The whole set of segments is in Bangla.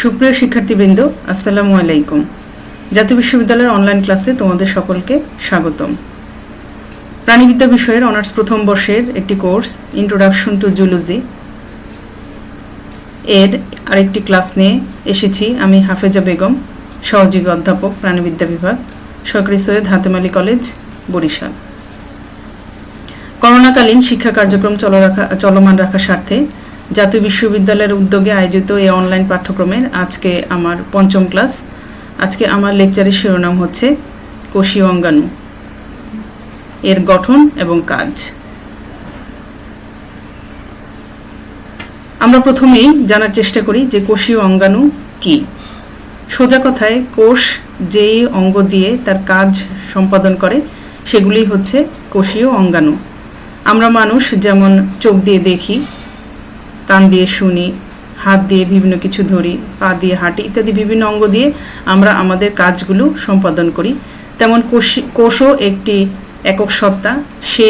সুপ্রিয় শিক্ষার্থীবৃন্দ, আসসালামু আলাইকুম। জাতীয় বিশ্ববিদ্যালয়ের অনলাইন ক্লাসে তোমাদের সকলকে স্বাগতম। প্রাণীবিদ্যা বিষয়ের অনার্স প্রথম বর্ষের একটি কোর্স ইন্ট্রোডাকশন টু জুলজি এর আরেকটি ক্লাস নিয়ে এসেছি আমি, হাফেজা বেগম, সহযোগী অধ্যাপক, প্রাণীবিদ্যা বিভাগ, সরকারি সৈয়দ হাতেম আলী কলেজ, বরিশাল। করোনাকালীন শিক্ষা কার্যক্রম চলমান রাখার স্বার্থে জাতীয় বিশ্ববিদ্যালয়ের উদ্যোগে আয়োজিত এই অনলাইন পাঠ্যক্রমের আজকে আমার পঞ্চম ক্লাস। আজকে আমার লেকচারের শিরোনাম হচ্ছে কোষীয় অঙ্গাণু, এর গঠন এবং কাজ। আমরা প্রথমেই জানার চেষ্টা করি যে কোষীয় অঙ্গাণু কি। সোজা কথায় কোষ যেই অঙ্গ দিয়ে তার কাজ সম্পাদন করে সেগুলি হচ্ছে কোষীয় অঙ্গাণু। আমরা মানুষ যেমন চোখ দিয়ে দেখি, কান দিয়ে শুনি, হাত দিয়ে বিভিন্ন কিছু ধরি, পা দিয়ে হাঁটি ইত্যাদি বিভিন্ন অঙ্গ দিয়ে আমরা আমাদের কাজগুলো সম্পাদন করি, তেমন কোষও একটি একক সত্তা। সে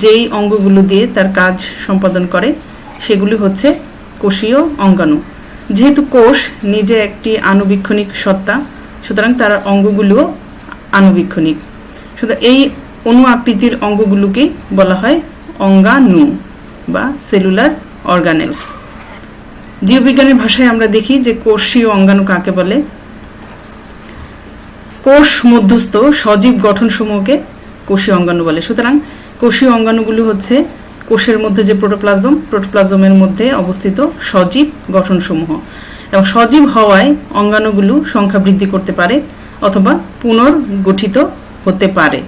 যেই অঙ্গগুলো দিয়ে তার কাজ সম্পাদন করে সেগুলি হচ্ছে কোষীয় অঙ্গাণু। যেহেতু কোষ নিজে একটি আণুবীক্ষণিক সত্তা, সুতরাং তার অঙ্গগুলোও আণুবীক্ষণিক। সুতরাং এই অণু আকৃতির অঙ্গগুলোকে বলা হয় অঙ্গাণু বা সেলুলার অর্গানেলস। জীববিজ্ঞানের ভাষায় আমরা দেখি যে কোষীয় অঙ্গাণু কাকে বলে। কোষ মধ্যস্থ সজীব গঠনসমূহকে কোষীয় অঙ্গাণু বলে। সুতরাং কোষীয় অঙ্গাণুগুলো হচ্ছে কোষের মধ্যে যে প্রোটোপ্লাজমের মধ্যে অবস্থিত সজীব গঠনসমূহ, এবং সজীব হওয়ায় অঙ্গাণুগুলো সংখ্যা বৃদ্ধি করতে পারে অথবা পুনর্গঠিত হতে পারে।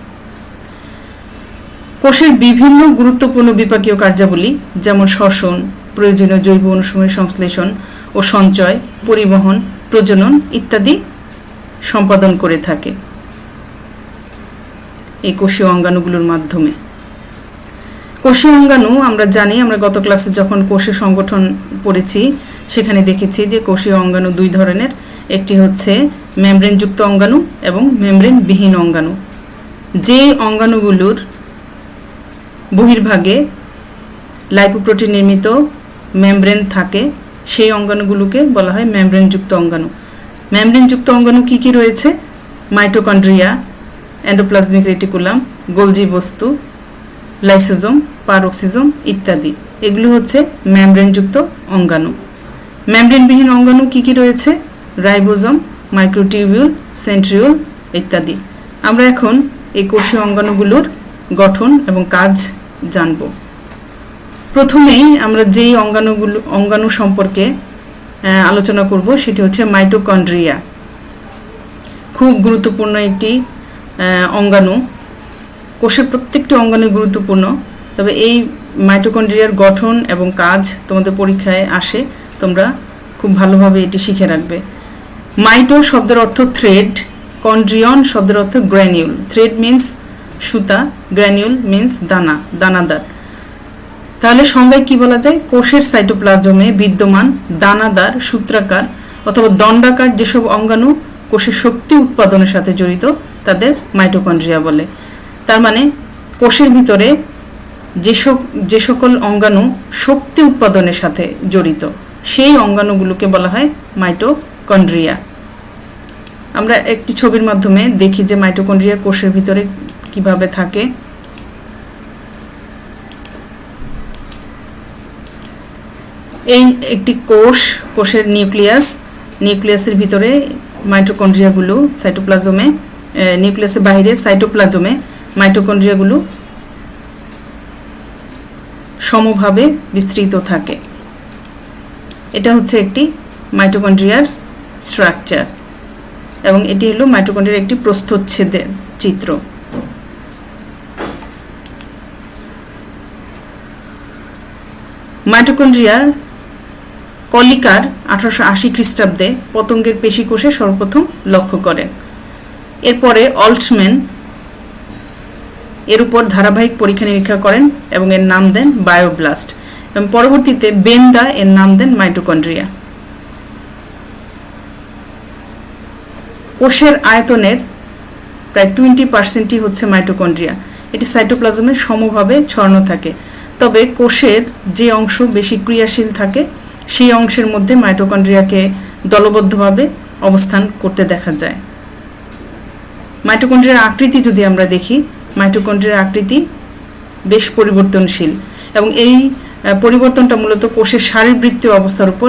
কোষের বিভিন্ন গুরুত্বপূর্ণ বিপাকীয় কার্যাবলী যেমন শ্বসন, প্রয়োজনীয় জৈব অনুসমূহের সংশ্লেষণ ও সঞ্চয়, পরিবহন, প্রজনন ইত্যাদি সম্পাদন করে থাকে এই কোষীয় অঙ্গাণুগুলোর মাধ্যমে। কোষীয় অঙ্গাণু আমরা জানি, আমরা গত ক্লাসে যখন কোষের সংগঠন পড়েছি সেখানে দেখেছি যে কোষীয় অঙ্গাণু দুই ধরনের। একটি হচ্ছে মেমব্রেনযুক্ত অঙ্গাণু এবং মেমব্রেনবিহীন অঙ্গাণু। যে অঙ্গাণুগুলোর বহির্ভাগে লাইপোপ্রোটিন নির্মিত মেমব্রেন থাকে সেই অঙ্গাণুগুলোকে বলা হয় মেমব্রেনযুক্ত অঙ্গাণু। মেমব্রেনযুক্ত অঙ্গাণু কি কি রয়েছে? মাইটোকন্ড্রিয়া, এন্ডোপ্লাজমিক রেটিকুলাম, গোলজি বস্তু, লাইসোজোম, পারক্সিজোম ইত্যাদি। এগুলো হচ্ছে মেমব্রেনযুক্ত অঙ্গাণু। মেমব্রেনবিহীন অঙ্গাণু কি কি রয়েছে? রাইবোজোম, মাইক্রোটিউবিউল, সেন্ট্রিওল ইত্যাদি। আমরা এখন এই কোষীয় অঙ্গাণুগুলোর গঠন এবং কাজ জানব। প্রথমেই আমরা যেই অঙ্গাণু সম্পর্কে আলোচনা করব সেটি হচ্ছে মাইটোকন্ড্রিয়া। খুব গুরুত্বপূর্ণ একটি অঙ্গাণু। কোষের প্রত্যেকটি অঙ্গাণু গুরুত্বপূর্ণ, তবে এই মাইটোকন্ড্রিয়ার গঠন এবং কাজ তোমাদের পরীক্ষায় আসে, তোমরা খুব ভালোভাবে এটি শিখে রাখবে। মাইটো শব্দের অর্থ থ্রেড, কন্ড্রিয়ন শব্দের অর্থ গ্র্যানিউল। থ্রেড মিন্স সুতা, গ্র্যানিউল মিন্স দানা, দানাদার। তাহলে সংজ্ঞায় কি বলা যায়? কোষের সাইটোপ্লাজমে বিদ্যমান দানাদার, সূত্রাকার অথবা দণ্ডাকার যেসব অঙ্গাণু কোষের শক্তি উৎপাদনের সাথে জড়িত তাদের মাইটোকন্ড্রিয়া বলে। তার মানে কোষের ভিতরে যে সকল অঙ্গাণু শক্তি উৎপাদনের সাথে জড়িত সেই অঙ্গাণুগুলোকে বলা হয় মাইটোকন্ড্রিয়া। আমরা একটি ছবির মাধ্যমে দেখি যে মাইটোকন্ড্রিয়া কোষের ভিতরে কিভাবে থাকে। এই একটি কোষের নিউক্লিয়াসের ভিতরে মাইটোকন্ড্রিয়াগুলো সাইটোপ্লাজমে, নিউক্লিয়াসের বাইরে সাইটোপ্লাজমে মাইটোকন্ড্রিয়াগুলো সমভাবে বিস্তৃত থাকে। এটা হচ্ছে একটি মাইটোকন্ড্রিয়ার স্ট্রাকচার, এবং এটি হলো মাইটোকন্ড্রিয়ার একটি প্রস্থচ্ছেদের চিত্র। মাইটোকন্ড্রিয়া কলিকার 1880 খ্রিস্টাব্দে পতঙ্গের পেশি কোষে সর্বপ্রথম লক্ষ্য করেন। এরপরে অল্টম্যান এর উপর ধারাবাহিক পরীক্ষা নিরীক্ষা করেন এবং এর নাম দেন বায়োব্লাস্ট, এবং পরবর্তীতে বেন্দা এর নাম দেন মাইটোকন্ড্রিয়া। কোষের আয়তনের প্রায় 20% হচ্ছে মাইটোকন্ড্রিয়া। এটি সাইটোপ্লাজমে সমভাবে ছড়ানো থাকে, তবে কোষের যে অংশ বেশি ক্রিয়াশীল থাকে সেই অংশের মধ্যে মাইটোকন্ড্রিয়াকে দলবদ্ধভাবে অবস্থান করতে দেখা যায়। মাইটোকন্ড্রিয়ার আকৃতি যদি আমরা দেখি, মাইটোকন্ড্রিয়ার আকৃতি বেশ পরিবর্তনশীল এবং এই পরিবর্তনটা মূলত কোষের শারীরবৃত্তীয় অবস্থার উপর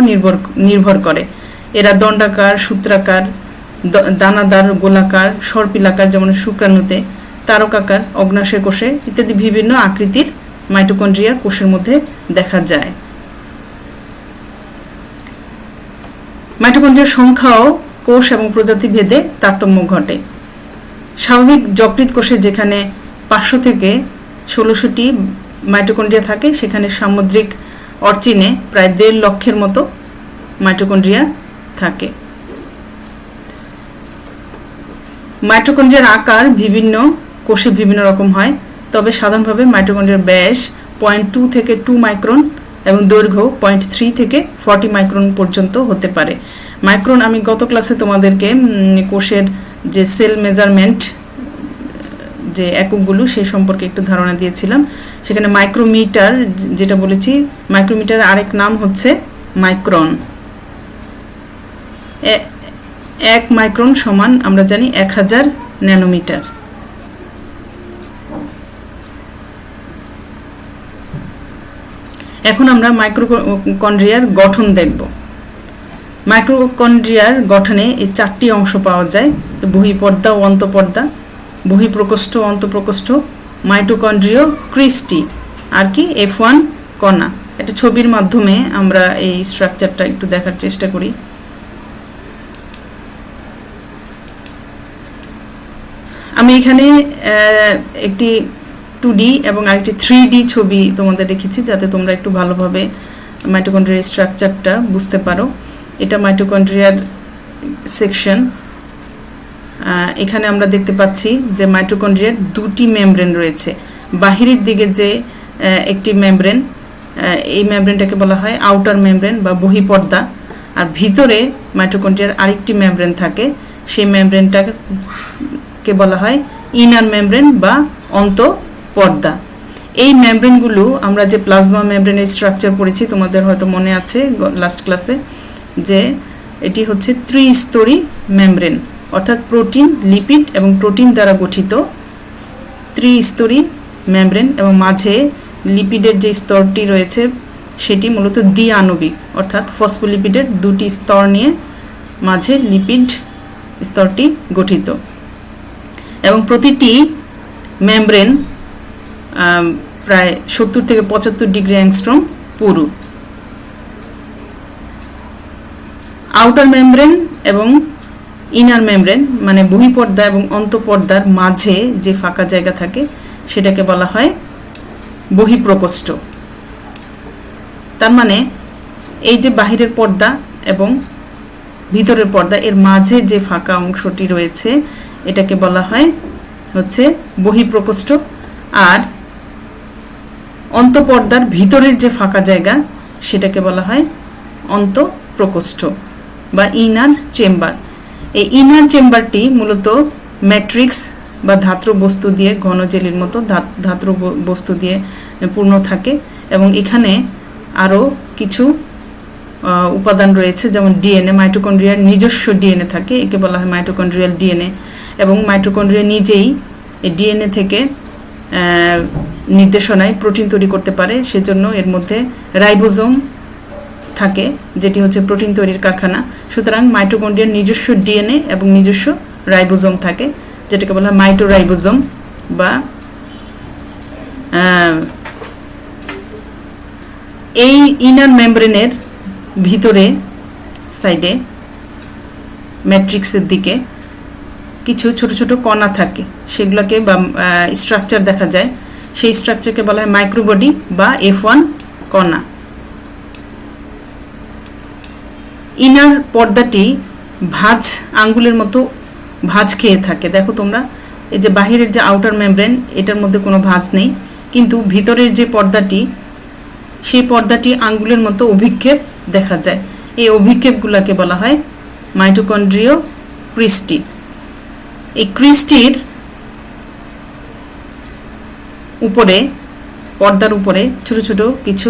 নির্ভর করে। এরা দণ্ডাকার, সূত্রাকার, দানাদার, গোলাকার, সর্পিলাকার যেমন শুক্রাণুতে, তারকাকার, অগ্নাশয় কোষে ইত্যাদি বিভিন্ন আকৃতির মাইটোকন্ড্রিয়া কোষের মধ্যে দেখা যায়। মাইটোকন্ড্রিয়ার সংখ্যাও কোষ এবং প্রজাতি ভেদে তারতম্য ঘটে। স্বাভাবিক যকৃৎ কোষে যেখানে 500 থেকে 1600টি মাইটোকন্ড্রিয়া থাকে, সেখানে সামুদ্রিক অর্চিনে প্রায় 1.5 লক্ষের মতো মাইটোকন্ড্রিয়া থাকে। মাইটোকন্ড্রিয়ার আকার বিভিন্ন কোষে বিভিন্ন রকম হয়, তবে সাধারণভাবে মাইটোকন্ড্রিয়ার ব্যাস 0.2 থেকে 2 মাইক্রন এবং দৈর্ঘ্য 0.3 থেকে 40 মাইক্রন পর্যন্ত হতে পারে। মাইক্রন আমি গত ক্লাসে তোমাদেরকে কোষের যে সেল মেজারমেন্ট যে এককগুলো সেই সম্পর্কে একটু ধারণা দিয়েছিলাম। সেখানে মাইক্রোমিটার যেটা বলেছি, মাইক্রোমিটার আরেক নাম হচ্ছে মাইক্রন। 1 মাইক্রন সমান আমরা জানি 1000 ন্যানোমিটার। এখন আমরা মাইটোকন্ড্রিয়ার গঠন দেখব। মাইটোকন্ড্রিয়ার গঠনে এই 4টি অংশ পাওয়া যায়: বহিঃপর্দা ও অন্তঃপর্দা, বহিঃপ্রকোষ্ঠ ও অন্তঃপ্রকোষ্ঠ, মাইটোকন্ড্রিয় ক্রিস্টি, আর কি F1 কণা। একটা ছবির মাধ্যমে আমরা এই স্ট্রাকচারটা একটু দেখার চেষ্টা করি। আমি এখানে একটি 2D এবং আরেকটি 3D ছবি তোমাদের রেখেছি, যাতে তোমরা একটু ভালোভাবে মাইটোকন্ড্রিয়ার স্ট্রাকচারটা বুঝতে পারো। এটা মাইটোকন্ড্রিয়ার সেকশন। এখানে আমরা দেখতে পাচ্ছি যে মাইটোকন্ড্রিয়ার 2টি মেমব্রেন রয়েছে। বাহিরের দিকে যে একটি মেমব্রেন, এই মেমব্রেনটাকে বলা হয় আউটার মেমব্রেন বা বহিঃপর্দা, আর ভিতরে মাইটোকন্ড্রিয়ার আরেকটি মেমব্রেন থাকে, সেই মেমব্রেনটাকে বলা হয় ইনার মেমব্রেন বা অন্তঃপর্দা। এই মেমব্রেনগুলো আমরা যে প্লাজমা মেমব্রেনের স্ট্রাকচার পড়েছি, তোমাদের হয়তো মনে আছে লাস্ট ক্লাসে, যে এটি হচ্ছে ত্রিস্তরী মেমব্রেন, অর্থাৎ প্রোটিন, লিপিড এবং প্রোটিন দ্বারা গঠিত ত্রিস্তরী মেমব্রেন, এবং মাঝে লিপিডের যে স্তরটি রয়েছে সেটি মূলত দ্বিআণবিক, অর্থাৎ ফসফোলিপিডের 2টি স্তর নিয়ে মাঝে লিপিড স্তরটি গঠিত। এবং প্রতিটি মেমব্রেন প্রায় 70 থেকে 75 ডিগ্রি অ্যাংস্ট্রম পুরু। আউটার মেমব্রেন এবং ইনার মেমব্রেন মানে বহিঃপর্দা এবং অন্তঃপর্দার মাঝে যে ফাঁকা জায়গা থাকে সেটাকে বলা হয় বহিঃপ্রকোষ্ঠ। তার মানে এই যে বাহিরের পর্দা এবং ভিতরের পর্দা, এর মাঝে যে ফাঁকা অংশটি রয়েছে এটাকে বলা হয় হচ্ছে বহিঃপ্রকোষ্ঠ, আর অন্তঃপর্দার ভিতরের যে ফাঁকা জায়গা সেটাকে বলা হয় অন্তঃপ্রকোষ্ঠ বা ইনার চেম্বার। এই ইনার চেম্বারটি মূলত ম্যাট্রিক্স বা ধাত্র বস্তু দিয়ে, ঘন জেলির মতো ধাত্র বস্তু দিয়ে পূর্ণ থাকে, এবং এখানে আরও কিছু উপাদান রয়েছে, যেমন ডিএনএ। মাইটোকন্ড্রিয়ার নিজস্ব ডিএনএ থাকে, একে বলা হয় মাইটোকন্ড্রিয়াল ডিএনএ, এবং মাইটোকন্ড্রিয়া নিজেই এই ডিএনএ থেকে নির্দেশনায় প্রোটিন তৈরি করতে পারে। সেজন্য এর মধ্যে রাইবোজোম থাকে, যেটি হচ্ছে প্রোটিন তৈরির কারখানা। সুতরাং মাইটোকন্ড্রিয়ার নিজস্ব ডিএনএ এবং নিজস্ব রাইবোজোম থাকে, যেটাকে বলা হয় মাইটোরাইবোজোম বা এই ইনার মেমব্রেনের ভিতরে সাইডে ম্যাট্রিক্সের দিকে কিছু ছোট ছোট কণা থাকে, সেগুলোকে বা স্ট্রাকচার দেখা যায়, সেই স্ট্রাকচারকে বলা হয় মাইক্রোবডি বা F1 কণা। ইনার পর্দাটি ভাঁজ আঙ্গুলের মতো ভাঁজ খেয়ে থাকে। দেখো তোমরা, এই যে বাহিরের যে আউটার মেমব্রেন, এটার মধ্যে কোনো ভাঁজ নেই, কিন্তু ভিতরের যে পর্দাটি, সেই পর্দাটি আঙ্গুলের মতো অভিক্ষেপ দেখা যায়। এই অভিক্ষেপগুলোকে বলা হয় মাইটোকন্ড্রিয় ক্রিস্টি। এই ক্রিস্টির উপরে, পর্দার উপরে ছোট ছোট কিছু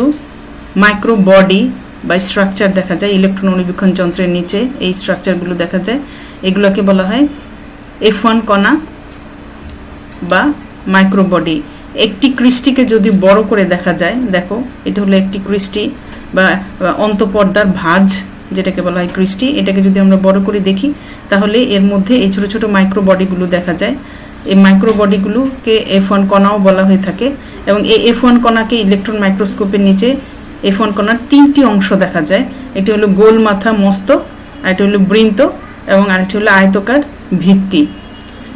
মাইক্রো বডি বা স্ট্রাকচার দেখা যায় ইলেকট্রন অণুবীক্ষণ যন্ত্রের নিচে, এই স্ট্রাকচারগুলো দেখা যায়, এগুলোকে বলা হয় F1 কণা বা মাইক্রোবডি। একটি ক্রিস্টিকে যদি বড় করে দেখা যায়, দেখো এটা হলো একটি ক্রিস্টি বা অন্তঃপর্দার ভাঁজ, যেটাকে বলা হয় ক্রিস্টি। এটাকে যদি আমরা বড় করে দেখি তাহলে এর মধ্যে এই ছোট ছোট মাইক্রোবডিগুলো দেখা যায়। এই মাইক্রোবডিগুলোকে F1 কণাও বলা হয়ে থাকে এবং এই F1 কণাকে ইলেকট্রন মাইক্রোস্কোপের নিচে F1 কণার 3টি অংশ দেখা যায়। এটি হলো গোল মাথা মস্তক, আরেকটি হলো বৃন্ত এবং আরেকটি হলো আয়তকার ভিত্তি।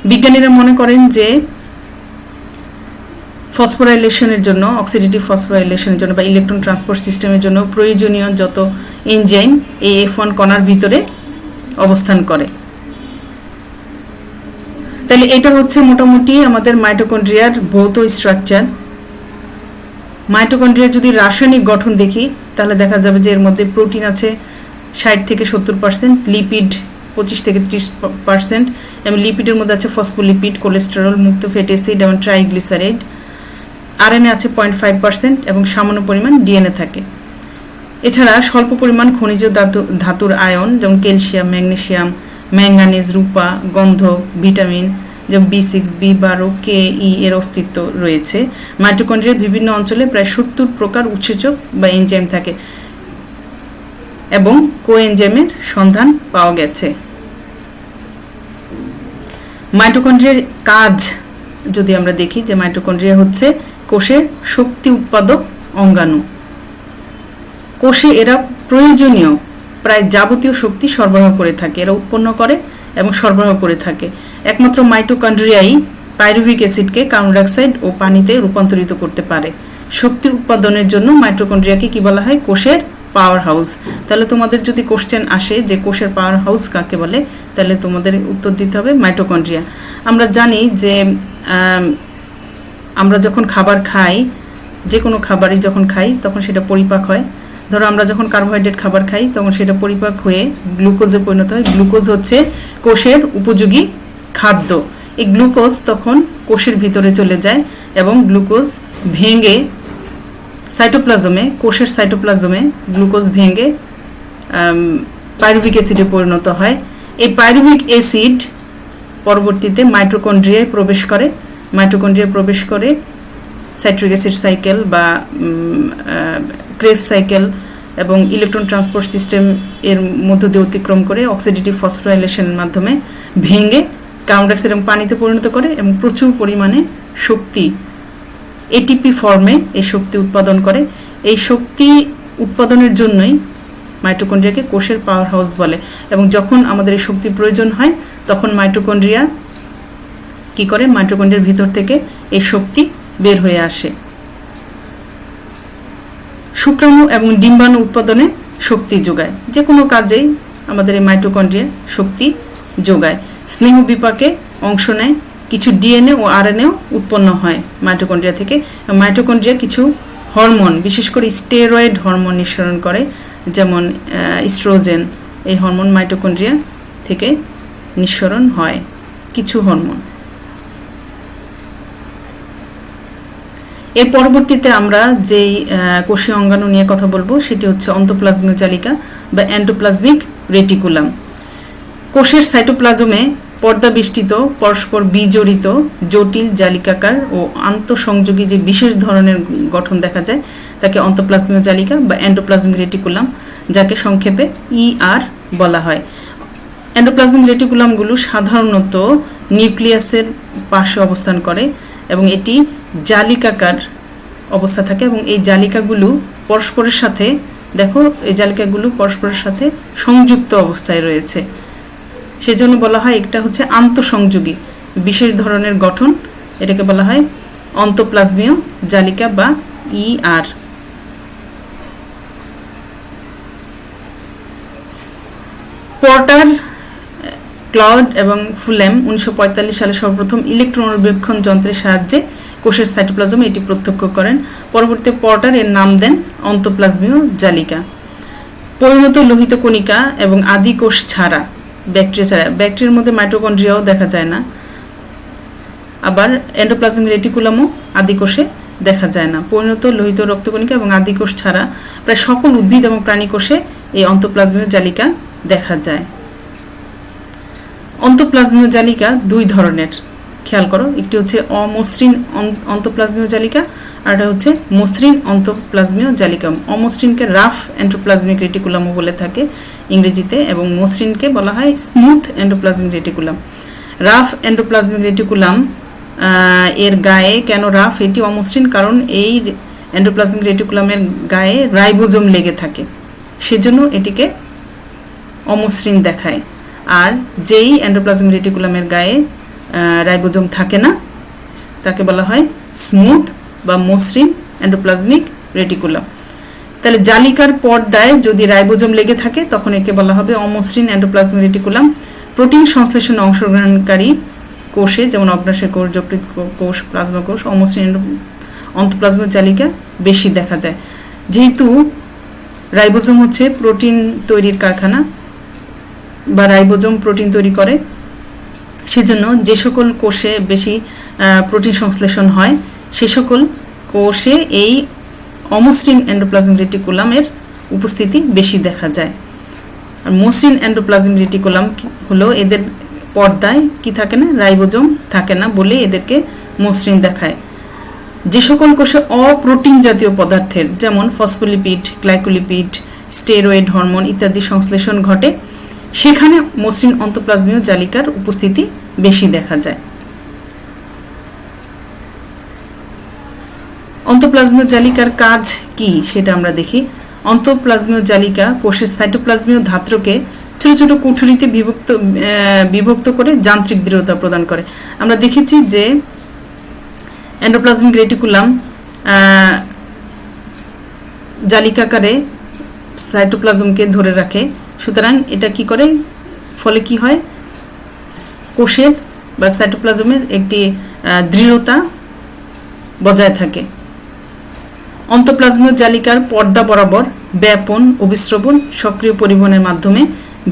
বিজ্ঞানীরা মনে করেন যে ফসফোরাইলেশনের জন্য, অক্সিডেটিভ ফসফোরাইলেশনের জন্য বা ইলেকট্রন ট্রান্সপোর্ট সিস্টেমের জন্য প্রয়োজনীয় যত এনজাইম এই F1 কণার ভিতরে অবস্থান করে। তাহলে এটা হচ্ছে মোটামুটি আমাদের মাইটোকন্ড্রিয়ার ভৌত স্ট্রাকচার। মাইটোকন্ড্রিয়ার যদি রাসায়নিক গঠন দেখি তাহলে দেখা যাবে যে এর মধ্যে প্রোটিন আছে 60 থেকে 70%, লিপিড 25 থেকে 30%, এবং লিপিডের মধ্যে আছে ফসফোলিপিড, কোলেস্টেরল মুক্ত ফ্যাটি অ্যাসিড এবং ট্রাইগ্লিসারাইড। আরএনএ আছে 0.5% এবং সামান্য পরিমাণ ডিএনএ থাকে। এছাড়া স্বল্প পরিমাণ খনিজ ধাতুর আয়ন যেমন ক্যালসিয়াম, ম্যাগনেসিয়াম, ম্যাঙ্গানিজ, রূপা, গন্ধক, ভিটামিন যেমন B6, B12, K, E এর অস্তিত্ব রয়েছে। মাইটোকন্ড্রিয়ার বিভিন্ন অঞ্চলে প্রায় 70 প্রকার উৎসেচক বা এনজাইম থাকে এবং কোএনজাইমের সন্ধান পাওয়া গেছে। মাইটোকন্ড্রিয়ার কাজ যদি আমরা দেখি যে মাইটোকন্ড্রিয়া হচ্ছে কোষের শক্তি উৎপাদক অঙ্গাণু। কোষে এরা প্রয়োজনীয় প্রায় যাবতীয় শক্তি সরবরাহ করে থাকে, এরা উৎপন্ন করে এবং সরবরাহ করে থাকে। একমাত্র মাইটোকন্ড্রিয়াই পাইরুভিক অ্যাসিডকে কার্বন ডাইঅক্সাইড ও পানিতে রূপান্তরিত করতে পারে। শক্তি উৎপাদনের জন্য মাইটোকন্ড্রিয়াকে কি বলা হয়? কোষের পাওয়ার হাউস। তাহলে তোমাদের যদি কোশ্চেন আসে যে কোষের পাওয়ার হাউস কাকে বলে, তাহলে তোমাদের উত্তর দিতে হবে মাইটোকন্ড্রিয়া। আমরা জানি যে আমরা যখন খাবার খাই, যে কোনো খাবারই যখন খাই তখন সেটা পরিপাক হয়। ধরো আমরা যখন কার্বোহাইড্রেট খাবার খাই তখন সেটা পরিপাক হয়ে গ্লুকোজে পরিণত হয়। গ্লুকোজ হচ্ছে কোষের উপযোগী খাদ্য। এই গ্লুকোজ তখন কোষের ভিতরে চলে যায় এবং গ্লুকোজ ভেঙে সাইটোপ্লাজমে, কোষের সাইটোপ্লাজমে গ্লুকোজ ভেঙে পাইরুভিক অ্যাসিডে পরিণত হয়। এই পাইরুভিক অ্যাসিড পরবর্তীতে মাইটোকন্ড্রিয়ায় প্রবেশ করে। মাইটোকন্ড্রিয়ায় প্রবেশ করে সাইট্রিক অ্যাসিড সাইকেল বা ক্রেবস সাইকেল এবং ইলেকট্রন ট্রান্সপোর্ট সিস্টেম এর মধ্য দিয়ে অতিক্রম করে অক্সিডেটিভ ফসফোরাইলেশনের মাধ্যমে ভেঙে কার্বন ডাইঅক্সাইড এবং পানিতে পরিণত করে এবং প্রচুর পরিমাণে শক্তি এটিপি ফর্মে এই শক্তি উৎপাদন করে। এই শক্তি উৎপাদনের জন্যই মাইটোকন্ড্রিয়াকে কোষের পাওয়ার হাউস বলে। এবং যখন আমাদের এই শক্তির প্রয়োজন হয় তখন মাইটোকন্ড্রিয়া কি করে? মাইটোকন্ড্রিয়ার ভিতর থেকে এই শক্তি বের হয়ে আসে। শুক্রাণু এবং ডিম্বাণু উৎপাদনে শক্তি যোগায়। যে কোনো কাজেই আমাদের এই মাইটোকন্ড্রিয়া শক্তি যোগায়। স্নেহ বিপাকে অংশ নেয়। কিছু ডিএনএ ও আরএনএও উৎপন্ন হয় মাইটোকন্ড্রিয়া থেকে। মাইটোকন্ড্রিয়া কিছু হরমোন, বিশেষ করে স্টেরয়েড হরমোন নিঃসরণ করে, যেমন ইস্ট্রোজেন। এই হরমোন মাইটোকন্ড্রিয়া থেকে নিঃসরণ হয় কিছু হরমোন। এর পরবর্তীতে আমরা যেই কোষীয় অঙ্গাণু নিয়ে কথা বলবো সেটি হচ্ছে অন্তঃপ্লাজমীয় জালিকা বা এন্ডোপ্লাজমিক রেটিকুলাম। কোষের সাইটোপ্লাজমে পর্দা বেষ্টিত, পরস্পর বিজড়িত জটিল জালিকাকার ও আন্তঃসংযোগী যে বিশেষ ধরনের গঠন দেখা যায় তাকে অন্তঃপ্লাজমীয় জালিকা বা এন্ডোপ্লাজমিক রেটিকুলাম, যাকে সংক্ষেপে ER বলা হয়। এন্ডোপ্লাজমিক রেটিকুলামগুলো সাধারণত নিউক্লিয়াসের পাশে অবস্থান করে এবং এটি জালিকাকার অবস্থা থাকে এবং এই জালিকাগুলো পরস্পরের সাথে, দেখো এই জালিকাগুলো পরস্পরের সাথে সংযুক্ত অবস্থায় রয়েছে। সেজন্য বলা হয় এটা হচ্ছে আন্তঃসংযোগী বিশেষ ধরনের গঠন। এটাকে বলা হয় অন্তঃপ্লাজমীয় জালিকা বা ER। পর্টার, ক্লাউড এবং ফুলেম 1945 সালে সর্বপ্রথম ইলেকট্রন অণুবীক্ষণ যন্ত্রের সাহায্যে কোষের সাইটোপ্লাজমে এটি প্রত্যক্ষ করেন। পরবর্তীতে পর্টার এর নাম দেন অন্তঃপ্লাজমীয় জালিকা। পরিণত লোহিত কণিকা এবং আদি কোষ ছাড়া, ব্যাকটেরিয়া ছাড়া, ব্যাকটেরিয়ার মধ্যে মাইটোকন্ড্রিয়াও দেখা যায় না, আবার এন্ডোপ্লাজমিক রেটিকুলামও আদি কোষে দেখা যায় না। পরিণত লোহিত রক্তকণিকা এবং আদিকোষ ছাড়া প্রায় সকল উদ্ভিদ এবং প্রাণী কোষে এই অন্তঃপ্লাজমীয় জালিকা দেখা যায়। অন্তঃপ্লাজমীয় জালিকা দুই ধরনের, খেয়াল করো, একটি হচ্ছে অমসৃণ অন্তঃপ্লাজমীয় জালিকা আর একটা হচ্ছে মসৃণ অন্তঃপ্লাজমীয় জালিকা। অমসৃণকে রাফ এন্ডোপ্লাজমিক রেটিকুলামও বলে থাকে ইংরেজিতে, এবং মসৃণকে বলা হয় smooth endoplasmic reticulum. Rough endoplasmic reticulum এর গায়ে কেন রাফ, এটি অমসৃণ কারণ এই এন্ডোপ্লাজমিক রেটিকুলামের গায়ে রাইবোজোম লেগে থাকে, সেজন্য এটিকে অমসৃণ দেখায়। আর যেই এন্ডোপ্লাজমিক রেটিকুলামের গায়ে রাইবোজোম থাকে না তাকে বলা হয় স্মুথ বা মসৃণ এন্ডোপ্লাজমিক রেটিকুলাম। তাহলে জালিকার পর্দায় যদি রাইবোজোম লেগে থাকে তখন একে বলা হবে অমসৃণ এন্ডোপ্লাজমিক রেটিকুলাম। প্রোটিন সংশ্লেষণে অংশগ্রহণকারী কোষে, যেমন অগ্নাশয় কোষ, যকৃৎ কোষ, প্লাজমা কোষ, অমসৃণ অন্তঃপ্লাজমিক জালিকা বেশি দেখা যায়। যেহেতু রাইবোজোম হচ্ছে প্রোটিন তৈরির কারখানা বা রাইবোজোম প্রোটিন তৈরি করে, সেজন্য যে সকল কোষে বেশি প্রোটিন সংশ্লেষণ হয় সে সকল কোষে এই অমসৃণ এন্ডোপ্লাজমিক রেটিকুলামের উপস্থিতি বেশি দেখা যায়। আর মসৃণ এন্ডোপ্লাজমিক রেটিকুলাম হলো এদের পর্দায় কি থাকে না, রাইবোজোম থাকে না বলে এদেরকে মসৃণ দেখায়। যে সকল কোষে অপ্রোটিন জাতীয় পদার্থের, যেমন ফসফোলিপিড, গ্লাইকোলিপিড, স্টেরয়েড হরমোন ইত্যাদি সংশ্লেষণ ঘটে, সেখানে মসৃণ অন্তঃপ্লাজমীয় জালিকার উপস্থিতি বেশি দেখা যায়। অন্তঃপ্লাজমীয় জালিকার কাজ কি সেটা আমরা দেখি। অন্তঃপ্লাজমীয় জালিকা কোষের সাইটোপ্লাজমীয় ধাত্রকে ছোট ছোট কুঠুরিতে বিভক্ত করে যান্ত্রিক দৃঢ়তা প্রদান করে। আমরা দেখেছি যে এন্ডোপ্লাজমিক রেটিকুলাম জালিকাকারে সাইটোপ্লাজমকে ধরে রাখে, সুতরাং এটা কি করে, ফলে কি হয়, কোষের বা সাইটোপ্লাজমের একটি দৃঢ়তা বজায় থাকে। অন্তঃপ্লাজমীয় জালিকার পর্দা বরাবর ব্যাপন, অভিস্রবণ, সক্রিয় পরিবহনের মাধ্যমে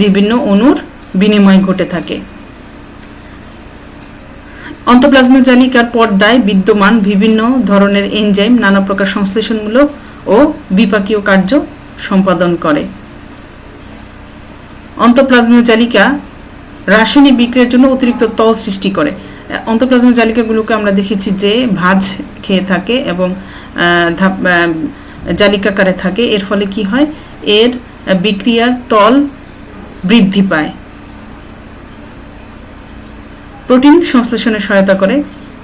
বিভিন্ন অণুর বিনিময় ঘটে থাকে। অন্তঃপ্লাজমীয় জালিকার পর্দায় বিদ্যমান বিভিন্ন ধরনের এনজাইম নানা প্রকার সংশ্লেষণমূলক ও বিপাকীয় কার্য সম্পাদন করে। অন্তঃপ্লাজমীয় জালিকা রাসায়নিক বিক্রিয়ার জন্য অতিরিক্ত তল সৃষ্টি করে। অন্তঃপ্লাজমীয় জালিকাগুলোকে আমরা দেখেছি যে ভাঁজ খেয়ে থাকে এবং জালিকাকারে থাকে, এর ফলে কি হয়, এর বিক্রিয়ার তল বৃদ্ধি পায়। প্রোটিন সংশ্লেষণে সহায়তা করে।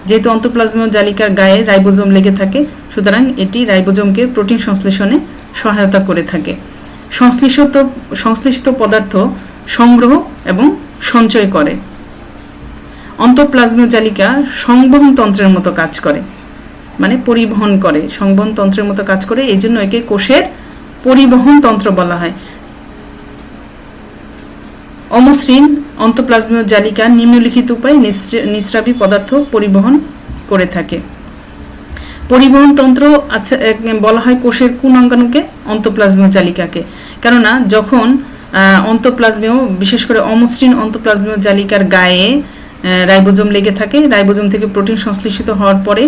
যেহেতু অন্তঃপ্লাজমীয় জালিকার গায়ে রাইবোজোম লেগে থাকে, সুতরাং এটি রাইবোজোমকে প্রোটিন সংশ্লেষণে সহায়তা করে থাকে। সংশ্লেষিত পদার্থ সংগ্রহ এবং সঞ্চয় করে। অন্তঃপ্লাজমীয় জালিকা সংবহন তন্ত্রের মতো কাজ করে, মানে পরিবহন করে, সংবহন তন্ত্রের মতো কাজ করে, এই জন্য একে কোষের পরিবহন তন্ত্র বলা হয়। অমসৃণ অন্তঃপ্লাজমীয় জালিকা নিম্নলিখিত উপায়ে নিঃস্রাবী পদার্থ পরিবহন করে থাকে। পরিবহন তন্ত্র বলা হয় কোষের কোন অঙ্গাণুকে, অন্তঃপ্লাজমীয় জালিকাকে। কেননা যখন অন্তঃপ্লাজমীয়, বিশেষ করে অমসৃণ অন্তঃপ্লাজমীয় জালিকার গায়ে রাইবোজোম লেগে থাকে, রাইবোজোম থেকে প্রোটিন সংশ্লেষিত হওয়ার পরে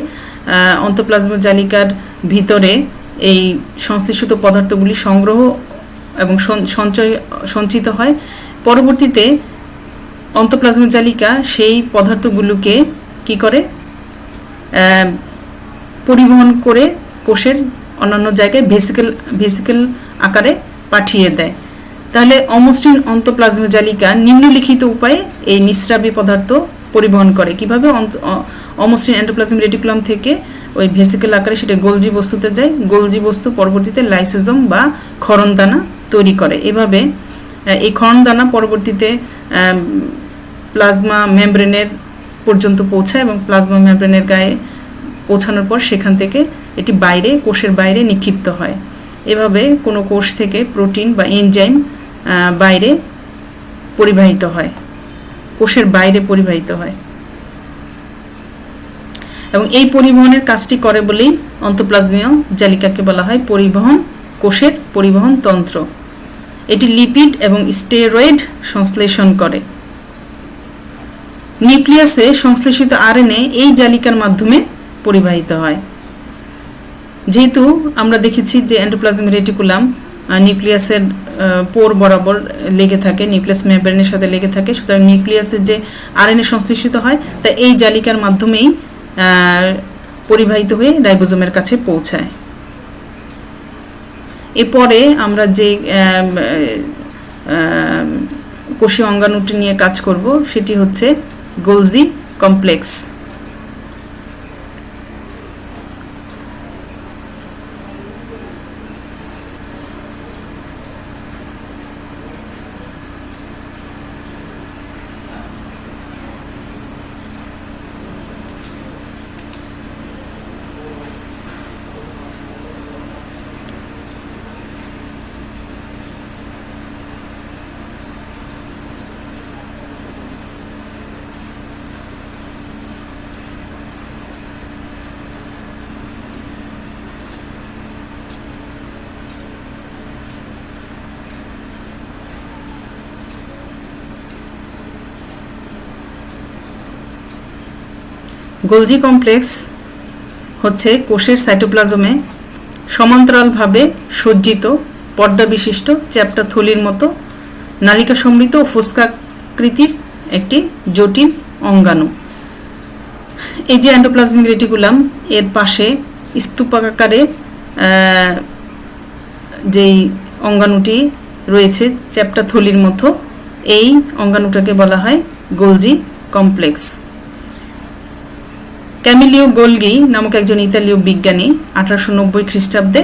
অন্তঃপ্লাজমীয় জালিকার ভিতরে এই সংশ্লেষিত পদার্থগুলি সংগ্রহ এবং সঞ্চিত হয়। পরবর্তীতে অন্তঃপ্লাজমীয় জালিকা সেই পদার্থগুলোকে কি করে, পরিবহন করে কোষের অন্যান্য জায়গায় ভেসিকেল আকারে পাঠিয়ে দেয়। তাহলে অমসৃণ অন্তঃপ্লাজমীয় জালিকা নিম্নলিখিত উপায়ে এই নিঃস্রাবী পদার্থ পরিবহন করে। কিভাবে, অমসৃণ এন্ডোপ্লাজমিক রেটিকুলাম থেকে ওই ভেসিকেল আকারে সেটা গোলজি বস্তুতে যায়, গোলজি বস্তু পরবর্তীতে লাইসোজোম বা ক্ষরণদানা তৈরি করে। এভাবে এই ক্ষরণদানা পরবর্তীতে প্লাজমা মেমব্রেনের পর্যন্ত পৌঁছায় এবং প্লাজমা মেমব্রেনের গায়ে পৌঁছানোর পর সেখান থেকে এটি বাইরে, কোষের বাইরে নিক্ষিপ্ত হয়। এভাবে কোনো কোষ থেকে প্রোটিন বা এনজাইম বাইরে পরিবাহিত হয়, কোষের বাইরে পরিবাহিত হয়, এবং এই পরিবহনের কাজটি করে বলেই অন্তঃপ্লাজমীয় জালিকাকে বলা হয় পরিবহন, কোষের পরিবহন তন্ত্র। এটি লিপিড এবং স্টেরয়েড সংশ্লেষণ করে। নিউক্লিয়াসে সংশ্লেষিত আরএনএ এই জালিকার মাধ্যমে পরিবাহিত হয়। যেহেতু আমরা দেখেছি যে এন্ডোপ্লাজমিক রেটিকুলাম নিউক্লিয়াসের পোর বরাবর লেগে থাকে, নিউক্লিয়াস মেমব্রেনের সাথে লেগে থাকে, সুতরাং নিউক্লিয়াসের যে আরএনএ সংশ্লেষিত হয় তা এই জালিকার মাধ্যমেই পরিবাহিত হয়ে রাইবোজোমের কাছে পৌঁছায়। এরপরে আমরা যে কোষীয় অঙ্গাণুটি নিয়ে কাজ করব সেটি হচ্ছে গোলজি কমপ্লেক্স। গোলজি কমপ্লেক্স হচ্ছে কোষের সাইটোপ্লাজমে সমান্তরালভাবে সজ্জিত পর্দা বিশিষ্ট চ্যাপ্টা থলির মতো নালিকা সমৃদ্ধ ও ফোস্কাকৃতির একটি জটিল অঙ্গাণু। এই যে এন্ডোপ্লাজমিক রেটিকুলাম এর পাশে স্তূপাকারে যেই অঙ্গাণুটি রয়েছে চ্যাপ্টা থলির মতো, এই অঙ্গাণুটাকে বলা হয় গোলজি কমপ্লেক্স। ক্যামিলিও গোলগি নামক একজন ইতালীয় বিজ্ঞানী 1890 খ্রিস্টাব্দে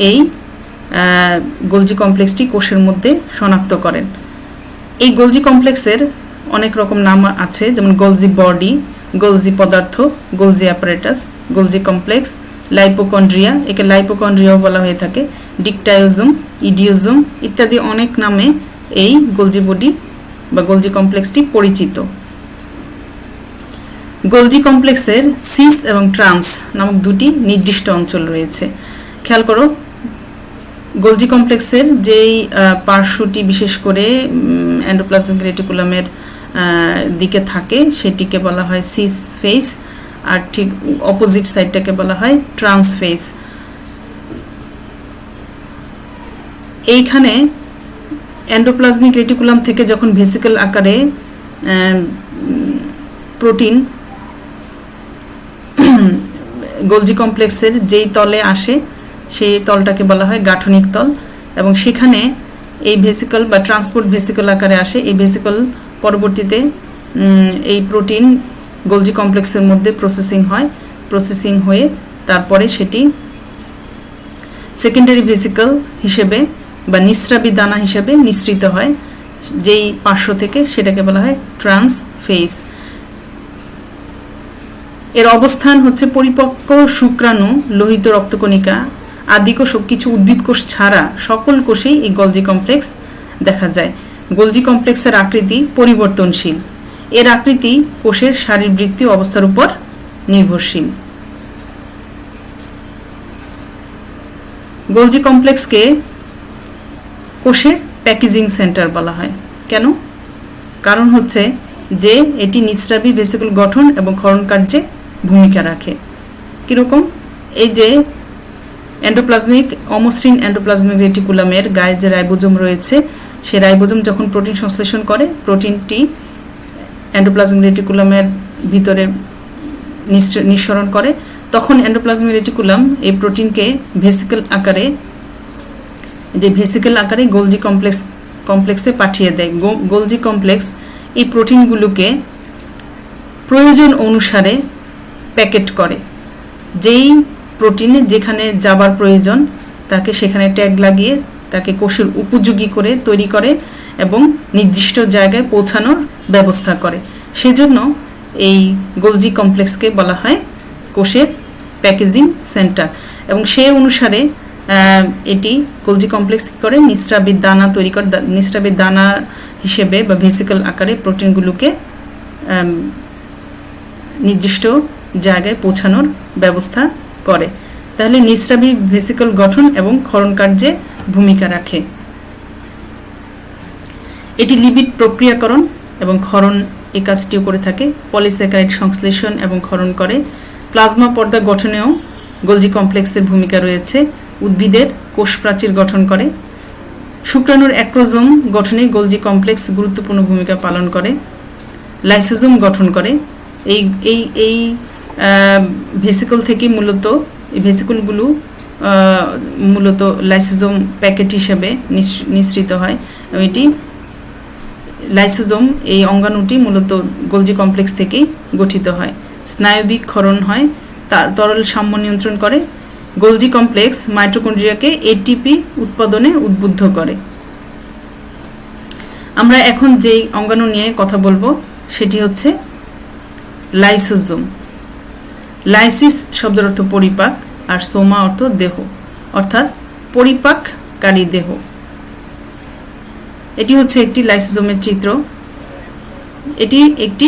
এই গোলজি কমপ্লেক্সটি কোষের মধ্যে শনাক্ত করেন। এই গোলজি কমপ্লেক্সের অনেক রকম নাম আছে, যেমন গোলজি বডি, গোলজি পদার্থ, গোলজি অ্যাপারেটাস, গোলজি কমপ্লেক্স, লাইপোকন্ড্রিয়া, একে লাইপোকন্ড্রিয়াও বলা হয়ে থাকে, ডিকটায়োজোম, ইডিওজোম ইত্যাদি অনেক নামে এই গোলজি বডি বা গোলজি কমপ্লেক্সটি পরিচিত। গোলজি কমপ্লেক্সের সিস এবং ট্রান্স নামক দুটি নির্দিষ্ট অঞ্চল রয়েছে। খেয়াল করো, গোলজি কমপ্লেক্সের যেই পার্শ্বটি বিশেষ করে এন্ডোপ্লাজমিক রেটিকুলামের দিকে থাকে সেটিকে বলা হয় সিস ফেস, আর ঠিক অপোজিট সাইডটাকে বলা হয় ট্রান্স ফেস। এইখানে এন্ডোপ্লাজমিক রেটিকুলাম থেকে যখন ভেসিকল আকারে প্রোটিন গোলজি কমপ্লেক্সের যেই তলে আসে সেই তলটাকে বলা হয় গাঠনিক তল, এবং সেখানে এই ভেসিকল বা ট্রান্সপোর্ট ভেসিকল আকারে আসে। এই ভেসিকল পরবর্তীতে এই প্রোটিন গোলজি কমপ্লেক্সের মধ্যে প্রসেসিং হয়ে তারপরে সেটি সেকেন্ডারি ভেসিকল হিসেবে বা নিঃস্রাবী দানা হিসেবে নিঃসৃত হয় যেই পার্শ্ব থেকে, সেটাকে বলা হয় ট্রান্স ফেস। এর অবস্থান হচ্ছে পরিপক্ক শুক্রাণু, লোহিত রক্তকণিকা আদি কোষ, কিছু উদ্ভিদ কোষ ছাড়া সকল কোষেই এই গোলজি কমপ্লেক্স দেখা যায়। গোলজি কমপ্লেক্সের আকৃতি পরিবর্তনশীল, এর আকৃতি কোষের শারীরবৃত্তীয় অবস্থার উপর নির্ভরশীল। গোলজি কমপ্লেক্সকে কোষের প্যাকেজিং সেন্টার বলা হয়। কেন? কারণ হচ্ছে যে এটি নিঃস্রাবী ভেসিকল গঠন এবং ক্ষরণ কার্যে ভূমিকা রাখে। কিরকম? এই যে এন্ডোপ্লাজমিক অমসৃণ এন্ডোপ্লাজমিক রেটিকুলামের গায়ে যে রাইবোজোম রয়েছে, সে রাইবোজোম যখন প্রোটিন সংশ্লেষণ করে, প্রোটিনটি এন্ডোপ্লাজমিক রেটিকুলামের ভিতরে নিঃসরণ করে, তখন এন্ডোপ্লাজমিক রেটিকুলাম এই প্রোটিনকে ভেসিকল আকারে গোলজি কমপ্লেক্সে পাঠিয়ে দেয়। গোলজি কমপ্লেক্স এই প্রোটিনগুলোকে প্রয়োজন অনুসারে প্যাকেট করে। যেই প্রোটিনে যেখানে যাবার প্রয়োজন তাকে সেখানে ট্যাগ লাগিয়ে তাকে কোষের উপযোগী করে তৈরি করে এবং নির্দিষ্ট জায়গায় পৌঁছানোর ব্যবস্থা করে। সেজন্য এই গোলজি কমপ্লেক্সকে বলা হয় কোষের প্যাকেজিং সেন্টার, এবং সেই অনুসারে এটি গোলজি কমপ্লেক্স করে নিঃস্রাবী দানা তৈরি করে, নিঃস্রাবী দানা হিসেবে বা ভেসিকল আকারে প্রোটিনগুলোকে নির্দিষ্ট জায়গায় পৌঁছানোর ব্যবস্থা করে। তাহলে নিঃস্রাবী ভেসিকল গঠন এবং ক্ষরণ কার্যে ভূমিকা রাখে। এটি লিপিড প্রক্রিয়াকরণ এবং ক্ষরণ এই কাজটিও করে থাকে। পলিস্যাকারাইড সংশ্লেষণ এবং ক্ষরণ করে। প্লাজমা পর্দা গঠনেও গোলজি কমপ্লেক্সের ভূমিকা রয়েছে। উদ্ভিদের কোষ প্রাচীর গঠন করে। শুক্রাণুর অ্যাক্রোজোম গঠনে গোলজি কমপ্লেক্স গুরুত্বপূর্ণ ভূমিকা পালন করে। লাইসোজোম গঠন করে। এই এই এই ভেসিকল থেকে মূলত এই ভেসিকলগুলো মূলত লাইসোজোম প্যাকেট হিসেবে নিঃসৃত হয়। এটি লাইসোজোম এই অঙ্গাণুটি মূলত গোলজি কমপ্লেক্স থেকেই গঠিত হয়। স্নায়বিক ক্ষরণ হয়, তার তরল সাম্য নিয়ন্ত্রণ করে। গোলজি কমপ্লেক্স মাইটোকন্ড্রিয়াকে এটিপি উৎপাদনে উদ্বুদ্ধ করে। আমরা এখন যেই অঙ্গাণু নিয়ে কথা বলবো সেটি হচ্ছে লাইসোজোম। লাইসিস শব্দের অর্থ পরিপাক আর সোমা অর্থ দেহ, অর্থাৎ পরিপাককারী দেহ। এটি হচ্ছে একটি লাইসোজোমের চিত্র। এটি একটি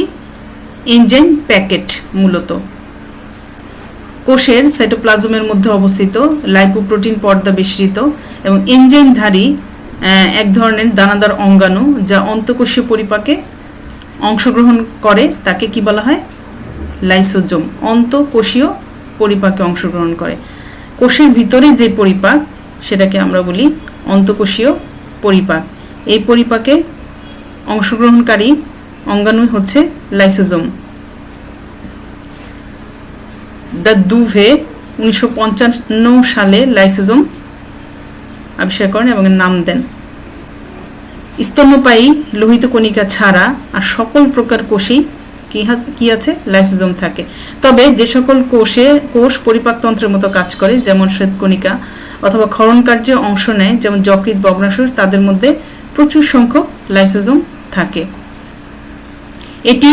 এনজাইম প্যাকেট মূলত। কোষের সাইটোপ্লাজমের মধ্যে অবস্থিত, লাইপোপ্রোটিন পর্দা বেষ্টিত এবং এনজাইমধারী এক ধরনের দানাদার অঙ্গাণু যা অন্তঃকোষীয় পরিপাকে অংশগ্রহণ করে তাকে কি বলা হয়? লাইসোজোম। অন্তঃকোষীয় পরিপাকে অংশগ্রহণ করে। কোষের ভিতরে যে পরিপাক সেটাকে আমরা বলি অন্তঃকোষীয় পরিপাক। এই পরিপাকে অংশগ্রহণকারী অঙ্গাণু হচ্ছে লাইসোজোম। দ্য দুভে 1955 সালে লাইসোজোম আবিষ্কার করেন এবং নাম দেন। স্তন্যপায়ী লোহিত কণিকা ছাড়া আর সকল প্রকার কোষেই কি আছে? লাইসোজোম থাকে। তবে যে সকল কোষ পরিপাকতন্ত্রের মতো কাজ করে, যেমন শ্বেতকণিকা, অথবা ক্ষরণ কার্যে অংশ নেয়, যেমন যকৃৎ, ভগ্নাশয়, তাদের মধ্যে প্রচুর সংখ্যক লাইসোজোম থাকে। এটি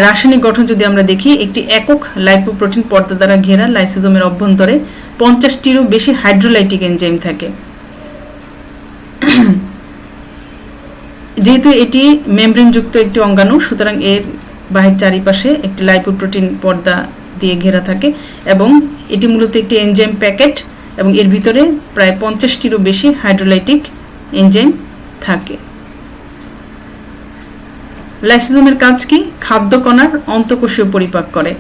রাসায়নিক গঠন যদি আমরা দেখি, একটি একক লাইপোপ্রোটিন পর্দা দ্বারা ঘেরা লাইসোজোমের অভ্যন্তরে 50টিরও বেশি হাইড্রোলাইটিক এনজাইম থাকে। যেহেতু এটি মেমব্রেনযুক্ত একটি অঙ্গাণু, সুতরাং এর বাহির চারিপাশে একটি লাইপোপ্রোটিন পর্দা দিয়ে ঘেরা থাকে এবং এটি মূলত একটি এনজাইম প্যাকেট এবং এর ভিতরে প্রায় 50টিরও বেশি হাইড্রোলাইটিক এনজাইম থাকে। লাইসোজোমের কাজ কি? খাদ্য কণার অন্তঃকোষীয় পরিপাক করে।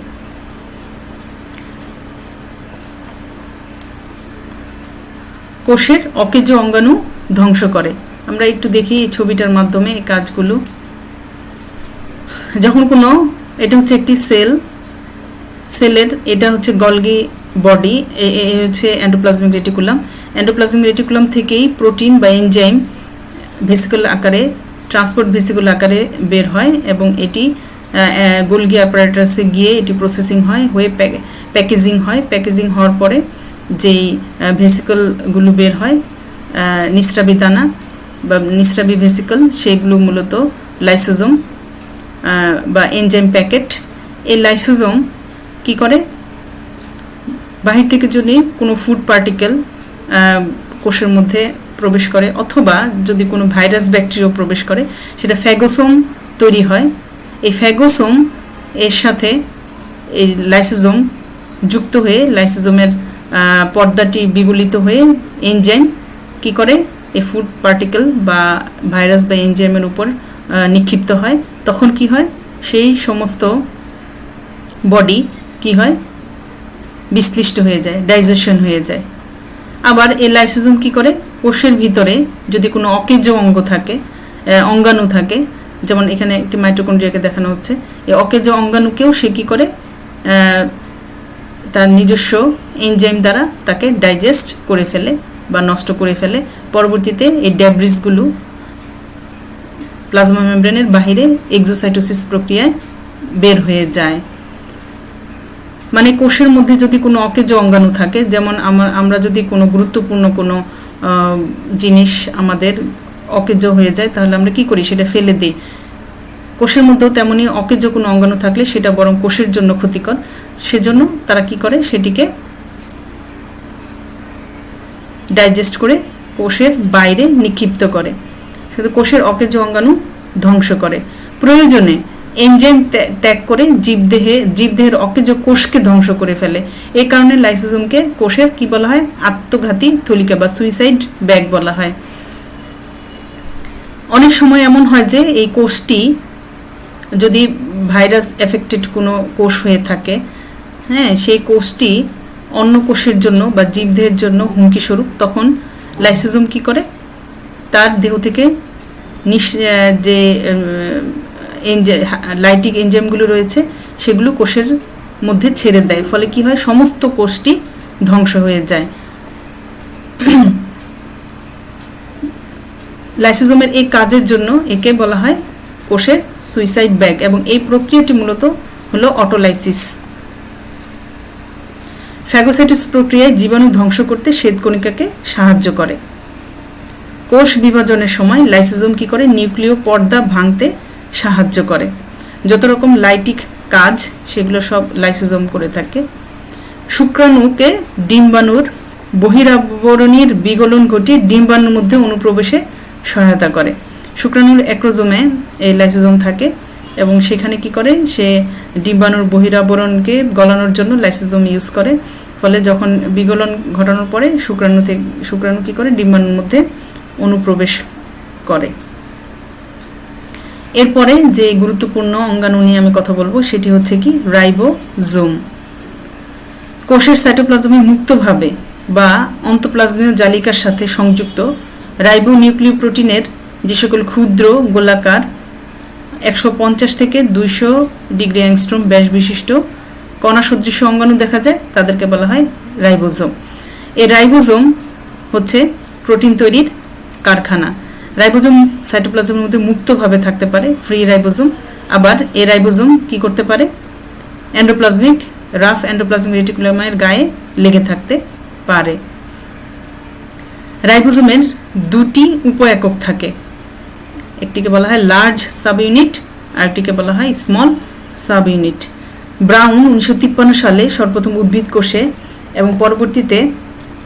কোষের অকেজ অঙ্গাণু ধ্বংস করে। আমরা একটু দেখি এই ছবিটার মাধ্যমে এই কাজগুলো। যখন কোনো, এটা হচ্ছে একটি সেলের, এটা হচ্ছে গলগি বডি, হচ্ছে এন্ডোপ্লাজমিক রেটিকুলাম। এন্ডোপ্লাজমিক রেটিকুলাম থেকেই প্রোটিন বা এনজাইম ভেসিকল আকারে, ট্রান্সপোর্ট ভেসিকল আকারে বের হয় এবং এটি গোলগি অ্যাপারেটাসে গিয়ে এটি প্রসেসিং হয়, হয়ে প্যাকেজিং হয়। প্যাকেজিং হওয়ার পরে যেই ভেসিকলগুলো বের হয়, নিঃস্রাবী দানা বা নিঃস্রাবী ভেসিকল, সেগুলো মূলত লাইসোজোম বা এনজাইম প্যাকেট। এই লাইসোজোম কি করে? বাহির থেকে যদি কোনো ফুড পার্টিকেল কোষের মধ্যে প্রবেশ করে অথবা যদি কোনো ভাইরাস ব্যাকটেরিয়া প্রবেশ করে, সেটা ফ্যাগোসোম তৈরি হয়। এই ফ্যাগোসোম এর সাথে এই লাইসোজোম যুক্ত হয়ে লাইসোজোমের পর্দাটি বিগলিত হয়ে এনজাইম কি করে? এই ফুড পার্টিকেল বা ভাইরাস বা এনজাইমের উপর নিক্ষিপ্ত হয়। তখন কি হয়? সেই সমস্ত বডি কি হয়? বিশ্লিষ্ট হয়ে যায়, ডাইজেশন হয়ে যায়। আবার এই লাইসোজোম কি করে? কোষের ভিতরে যদি কোনো অকেজ অঙ্গ থাকে, অঙ্গাণু থাকে, যেমন এখানে একটি মাইটোকন্ড্রিয়াকে দেখানো হচ্ছে, এই অকেজ অঙ্গাণুকেও সে কি করে? তার নিজস্ব এনজাইম দ্বারা তাকে ডাইজেস্ট করে ফেলে বা নষ্ট করে ফেলে। পরবর্তীতে এই ডেব্রিসগুলো প্লাজমা মেমব্রেনের বাহিরে এক্সোসাইটোসিস প্রক্রিয়ায় বের হয়ে যায়। মানে কোষের মধ্যে যদি কোনো অকেজ অঙ্গাণু থাকে, যেমন আমরা যদি কোনো গুরুত্বপূর্ণ কোনো জিনিস আমাদের অকেজ হয়ে যায়, তাহলে আমরা কি করি? সেটা ফেলে দিই। কোষের মধ্যেও তেমনি অকেজ কোনো অঙ্গাণু থাকলে সেটা বরং কোষের জন্য ক্ষতিকর। সেজন্য তারা কি করে? সেটিকে ডাইজেস্ট করে কোষের বাইরে নিক্ষিপ্ত করে, শুধু কোষের অকেজ অঙ্গাণু ধ্বংস করে। প্রয়োজনে এনজাইম ত্যাগ করে জীবদেহের অকেজ কোষকে ধ্বংস করে ফেলে। এই কারণে লাইসোজোমকে কোষের কি বলা হয়? আত্মঘাতী থলিকা বা সুইসাইড ব্যাগ বলা হয়। অনেক সময় এমন হয় যে এই কোষটি যদি ভাইরাস এফেক্টেড কোনো কোষ হয়ে থাকে, হ্যাঁ, সেই কোষটি অন্য কোষের জন্য বা জীবদের জন্য হুমকি স্বরূপ, তখন লাইসোজোম কি করে, তার দেহ থেকে যে লাইটিক এনজাইমগুলো রয়েছে সেগুলো কোষের মধ্যে ছেড়ে দেয়, ফলে কি হয়, সমস্ত কোষটি ধ্বংস হয়ে যায়। লাইসোজোমের এই কাজের জন্য একে বলা হয় কোষের সুইসাইড ব্যাগ, এবং এই প্রক্রিয়াটি মূলত হলো অটোলাইসিস। ফ্যাগোসাইটোসিস প্রক্রিয়ায় জীবাণু ধ্বংস করতে শ্বেতকণিকাকে সাহায্য করে। কোষ বিভাজনের সময় লাইসোজোম কি করে, নিউক্লিয় পর্দা ভাঙতে সাহায্য করে। যত রকম লাইটিক কাজ সেগুলো সব লাইসোজোম করে থাকে। শুক্রাণুকে ডিম্বাণুর বহিরাবরণীর বিগলন ঘটিয়ে ডিম্বাণুর মধ্যে অনুপ্রবেশে সহায়তা করে। শুক্রাণুর অ্যাক্রোজোমে এই লাইসোজোম থাকে এবং সেখানে কি করে, সে ডিম্বাণুর বহিরাবরণকে গলানোর জন্য লাইসোজোম ইউজ করে, ফলে যখন বিগলন ঘটানোর পরে শুক্রাণু কি করে, ডিম্বাণুর মধ্যে অনুপ্রবেশ করে। এরপরে যে গুরুত্বপূর্ণ অঙ্গাণু নিয়ে আমি কথা বলবো সেটি হচ্ছে কি, রাইবোজোম। কোষের সাইটোপ্লাজমে মুক্তভাবে বা অন্তঃপ্লাজমীয় জালিকার সাথে সংযুক্ত রাইবোনিউক্লিওপ্রোটিনের যে সকল ক্ষুদ্র গোলাকার 150 থেকে 200 ডিগ্রি অ্যাংস্ট্রম ব্যাস বিশিষ্ট কণা সদৃশ অঙ্গাণু দেখা যায়, তাদেরকে বলা হয় রাইবোজোম। এই রাইবোজোম হচ্ছে প্রোটিন তৈরির কারখানা। রাইবোজোম সাইটোপ্লাজমের মধ্যে মুক্তভাবে থাকতে পারে, ফ্রি রাইবোজোম। আবার এই রাইবোজোম কি করতে পারে, রাফ এন্ডোপ্লাজমিক রেটিকুলামের গায়ে লেগে থাকতে পারে। রাইবোজোমের দুটি উপ-একক থাকে, একটিকে বলা হয় লার্জ সাব ইউনিট আর একটিকে বলা হয় স্মল সাব ইউনিট। ব্রাউন 1953 সালে সর্বপ্রথম উদ্ভিদ কোষে এবং পরবর্তীতে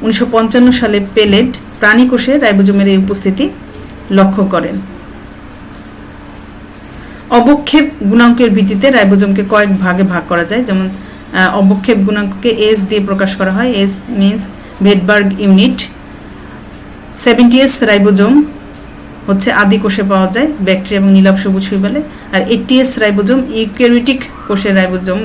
1955 সালে পেলেট প্রাণী কোষে রাইবোজোমের এই উপস্থিতি লক্ষ্য করেন। অবক্ষেপ গুণাঙ্কের ভিত্তিতে রাইবোজোমকে কয়েক ভাগে ভাগ করা যায়, যেমন অবক্ষেপ গুণাঙ্ককে এস দিয়ে প্রকাশ করা হয়। S means Svedberg unit. 70S ribosome হচ্ছে আদি কোষে পাওয়া যায়, ব্যাকটেরিয়া এবং নীলাভ সবুজ শৈবালে। আর 80S রাইবোজোম ইউক্যারিওটিক কোষের রাইবোজোম,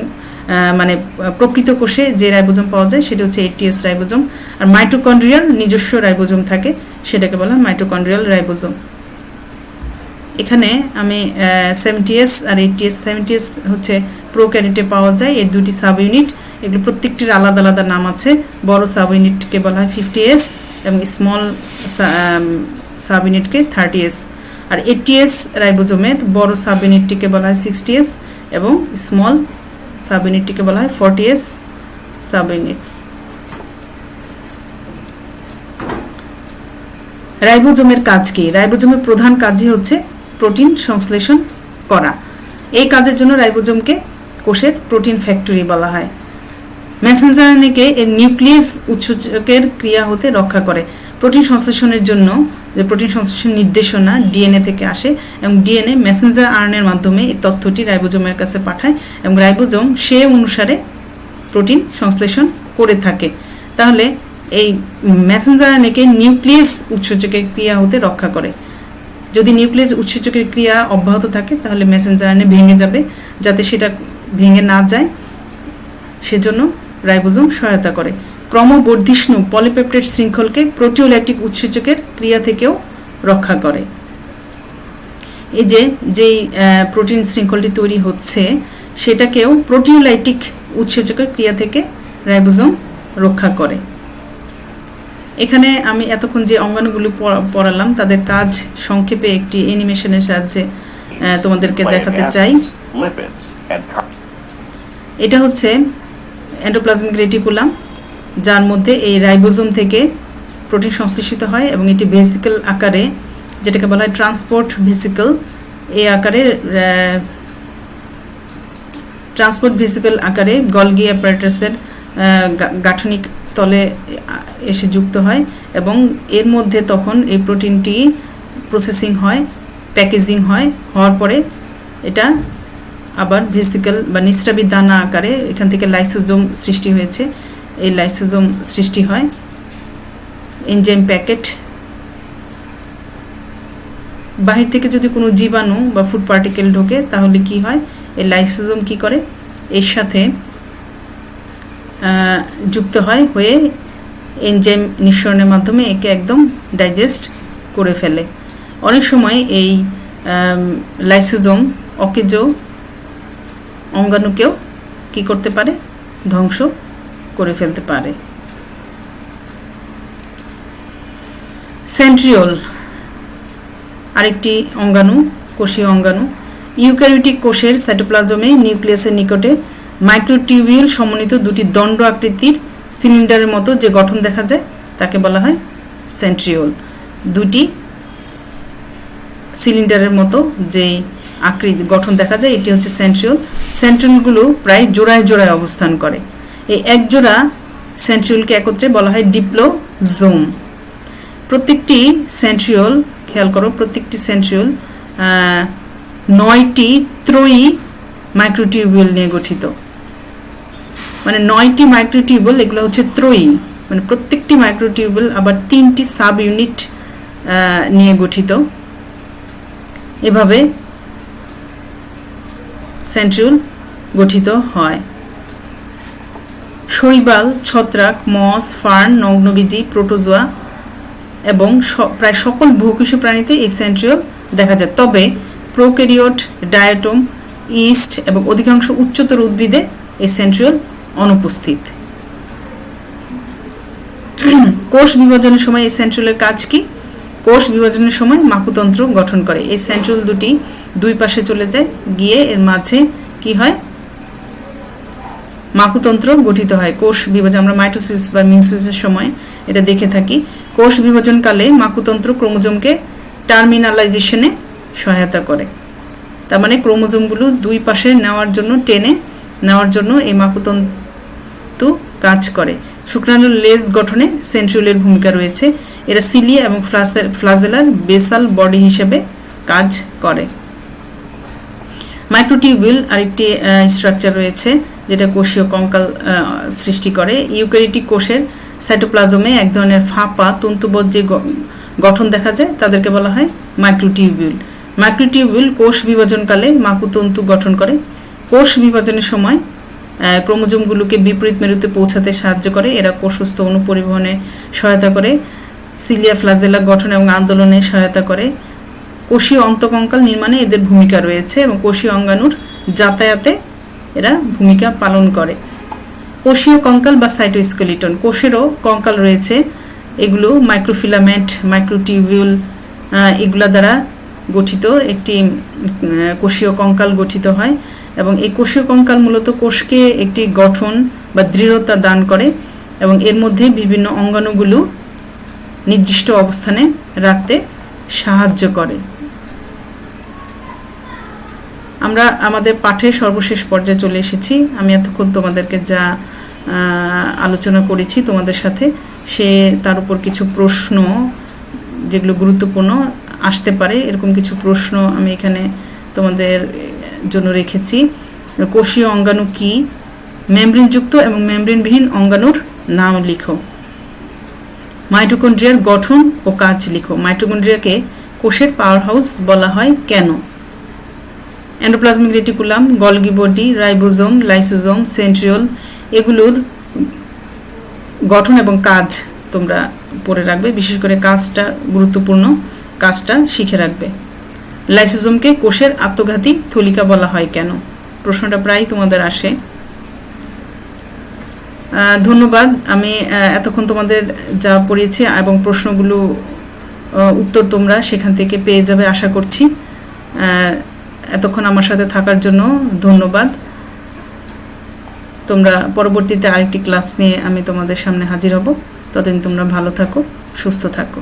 মানে প্রকৃত কোষে যে রাইবোজোম পাওয়া যায় সেটা হচ্ছে 80S রাইবোজোম। আর মাইটোকন্ড্রিয়াল নিজস্ব রাইবোজোম থাকে, সেটাকে বলা হয় মাইটোকন্ড্রিয়াল রাইবোজোম। এখানে আমি 70S আর 80S, 70S হচ্ছে প্রোক্যারিওটে পাওয়া যায়, এর দুটি সাব ইউনিট, এগুলো প্রত্যেকটির আলাদা আলাদা নাম আছে। বড় সাব ইউনিটকে বলা হয় 50S এবং স্মল সাব ইউনিটকে 30S। আর 80S রাইবোজোমের বড় সাব ইউনিটটিকে বলা হয় 60S এবং স্মল সাব ইউনিটটিকে বলা হয় 40S সাব ইউনিট। রাইবোজোমের কাজ কি? রাইবোজোমের প্রধান কাজই হচ্ছে প্রোটিন সংশ্লেষণ করা। এই কাজের জন্য রাইবোজোমকে কোষের প্রোটিন ফ্যাক্টরি বলা হয়। মেসেঞ্জার আরএনএকে এর নিউক্লিয়াস উৎসেচকের ক্রিয়া হতে রক্ষা করে। প্রোটিন সংশ্লেষণের জন্য যে প্রোটিন সংশ্লেষণ নির্দেশনা ডিএনএ থেকে আসে এবং ডিএনএ মেসেঞ্জার আরএনএর মাধ্যমে এই তথ্যটি রাইবোজোমের কাছে পাঠায় এবং রাইবোজোম সে অনুসারে প্রোটিন সংশ্লেষণ করে থাকে। তাহলে এই মেসেঞ্জার আরএনএকে নিউক্লিয়াস উৎসেচকের ক্রিয়া হতে রক্ষা করে। যদি নিউক্লিয়াস উৎসেচকের ক্রিয়া অব্যাহত থাকে তাহলে মেসেঞ্জার আরএনএ ভেঙে যাবে, যাতে সেটা ভেঙে না যায় সেজন্য রাইবোজোম সহায়তা করে। ক্রমবর্ধিষ্ণু পলিপেপটাইড শৃঙ্খলকে প্রোটিওলাইটিক উৎসেচকের ক্রিয়া থেকেও রক্ষা করে। এই যেই প্রোটিন শৃঙ্খলটি তৈরি হচ্ছে সেটাকেও প্রোটিওলাইটিক উৎসেচকের ক্রিয়া থেকে রাইবোজোম রক্ষা করে। এখানে আমি এতক্ষণ যে অঙ্গাণুগুলো পড়ালাম তাদের কাজ সংক্ষেপে একটি অ্যানিমেশনের সাহায্যে তোমাদেরকে দেখাতে চাই। এটা হচ্ছে এন্ডোপ্লাজমিক রেটিকুলাম, যার মধ্যে এই রাইবোজোম থেকে প্রোটিন সংশ্লেষিত হয় এবং এটি ভেসিকল আকারে, যেটাকে বলা হয় ট্রান্সপোর্ট ভেসিকল, এই আকারে ট্রান্সপোর্ট ভেসিকল আকারে গলগি অ্যাপারেটাসের গাঠনিক তলে এসে যুক্ত হয় এবং এর মধ্যে তখন এই প্রোটিনটি প্রসেসিং হয়, প্যাকেজিং হয়, হওয়ার পরে এটা আবার ভেসিকল বা নিঃস্রাবী দানা আকারে এখান থেকে লাইসোজোম সৃষ্টি হয়েছে। এই লাইসোজোম সৃষ্টি হয়, এনজাইম প্যাকেট। বাহির থেকে যদি কোনো জীবাণু বা ফুড পার্টিকেল ঢোকে তাহলে কি হয়, এই লাইসোজোম কি করে, এর সাথে যুক্ত হয়, হয়ে এনজাইম নিঃসরণের মাধ্যমে একে একদম ডাইজেস্ট করে ফেলে। অনেক সময় এই লাইসোজোম অকেজ অঙ্গাণুকেও কি করতে পারে, ধ্বংস করে ফেলতে পারে। সেন্ট্রিওল আরেকটি অঙ্গাণু, কোষীয় অঙ্গাণু। ইউক্যারিওটিক কোষের সাইটোপ্লাজমে নিউক্লিয়াসের নিকটে মাইক্রোটিউবিউল সমন্বিত দুটি দণ্ড আকৃতির সিলিন্ডারের মতো যে গঠন দেখা যায় তাকে বলা হয় সেন্ট্রিওল। দুটি সিলিন্ডারের মতো যে আকৃতি গঠন দেখা যায় এটি হচ্ছে সেন্ট্রিওল। সেন্ট্রিওলগুলো প্রায় জোড়ায় জোড়ায় অবস্থান করে। এই একজোড়া সেন্ট্রিওলকে একত্রে বলা হয় ডিপ্লোজোম। প্রত্যেকটি সেন্ট্রিওল, খেয়াল করো, প্রত্যেকটি সেন্ট্রিওল 9টি ত্রয়ী মাইক্রোটিউবিউল নিয়ে গঠিত। মানে 9টি মাইক্রোটিউবুল, এগুলো হচ্ছে ত্রয়ী, মানে প্রত্যেকটি মাইক্রোটিউবুল আবার 3টি সাব ইউনিট নিয়ে গঠিত। এভাবে সেন্ট্রিওল গঠিত হয়। শৈবাল, ছত্রাক, মস, ফার্ন, নগ্নবীজি, প্রোটোজোয়া এবং প্রায় সকল বহুকোষী প্রাণীতে এই সেন্ট্রিওল দেখা যায়। তবে প্রোক্যারিওট, ডায়াটম, ইস্ট এবং অধিকাংশ উচ্চতর উদ্ভিদে এই সেন্ট্রিওল অনুপস্থিত। কোষ বিভাজনের সময় এই সেন্ট্রিওলের কাজ কি? কোষ বিভাজনের সময় মাকুতন্ত্র গঠন করে। এই সেন্ট্রিওল দুটি দুই পাশে চলে যায়, গিয়ে এর মাঝে কি হয়, মাকুতন্ত্র গঠিত হয়। কোষ বিভাজন আমরা মাইটোসিস বা মিয়োসিসের সময় এটা দেখে থাকি। কোষ বিভাজনকালে মাকুতন্ত্র ক্রোমোজোমকে টার্মিনালাইজেশনে সহায়তা করে। তার মানে ক্রোমোজোমগুলো দুই পাশে নেওয়ার জন্য, টেনে নেওয়ার জন্য এই মাকুতন্তু কাজ করে। শুক্রাণুর লেজ গঠনে সেন্ট্রিওলের ভূমিকা রয়েছে। এরা সিলিয়া এবং ফ্লাজেলার বেসাল বডি হিসেবে কাজ করে। মাইক্রোটিউবিউল আরেকটি স্ট্রাকচার রয়েছে যেটা কোষীয় কঙ্কাল সৃষ্টি করে। ইউক্যারিওটিক কোষের সাইটোপ্লাজমে এক ধরনের ফাঁপা তন্তুবদ্ধ যে গঠন দেখা যায় তাদেরকে বলা হয় মাইক্রোটিউবিউল। মাইক্রোটিউবিউল কোষ বিভাজনকালে মাকুতন্তু গঠন করে। কোষ বিভাজনের সময় ক্রোমোজোমগুলোকে বিপরীত মেরুতে পৌঁছাতে সাহায্য করে। এরা কোষস্থ অণু পরিবহনে সহায়তা করে, সিলিয়া ফ্লাজেলা গঠন এবং আন্দোলনে সহায়তা করে। কোষীয় অন্তকঙ্কাল নির্মাণে এদের ভূমিকা রয়েছে এবং কোষীয় অঙ্গাণুর যাতায়াতে এরা ভূমিকা পালন করে। কোষীয় কঙ্কাল বা সাইটোস্কেলিটন, কোষেরও কঙ্কাল রয়েছে। এগুলো মাইক্রোফিলামেন্ট, মাইক্রোটিউবিউল এগুলা দ্বারা গঠিত একটি কোষীয় কঙ্কাল গঠিত হয় এবং এই কোষীয় কঙ্কাল মূলত কোষকে একটি গঠন বা দৃঢ়তা দান করে এবং এর মধ্যে বিভিন্ন অঙ্গাণুগুলো নির্দিষ্ট অবস্থানে রাখতে সাহায্য করে। আমরা আমাদের পাঠের সর্বশেষ পর্যায়ে চলে এসেছি। আমি এতক্ষণ তোমাদেরকে যা আলোচনা করেছি তোমাদের সাথে, সে তার উপর কিছু প্রশ্ন যেগুলো গুরুত্বপূর্ণ আসতে পারে এরকম কিছু প্রশ্ন আমি এখানে তোমাদের জন্য রেখেছি। কোষীয় অঙ্গাণু কি? মেমব্রেনযুক্ত এবং মেমব্রেনবিহীন অঙ্গাণুর নাম লিখো। মাইটোকন্ড্রিয়ার গঠন ও কাজ লিখো। মাইটোকন্ড্রিয়াকে কোষের পাওয়ার হাউস বলা হয় কেন? Endoplasmic reticulum, Golgi body, ribosome, lysosome, centriole এগুলোর গঠন এবং কাজ তোমরা পড়ে রাখবে। বিশেষ করে কাজটা গুরুত্বপূর্ণ, কাজটা শিখে রাখবে। লাইসোজোমকে কোষের আত্মঘাতী থলিকা বলা হয় কেন? প্রশ্নটা প্রায় তোমাদের আসে। ধন্যবাদ। আমি এতক্ষণ তোমাদের যা পড়িয়েছি এবং প্রশ্নগুলো উত্তর তোমরা সেখান থেকে পেয়ে যাবে আশা করছি। এতক্ষণ আমার সাথে থাকার জন্য ধন্যবাদ। তোমরা পরবর্তীতে আরেকটি ক্লাস নিয়ে আমি তোমাদের সামনে হাজির হব। ততদিন তোমরা ভালো থাকো, সুস্থ থাকো।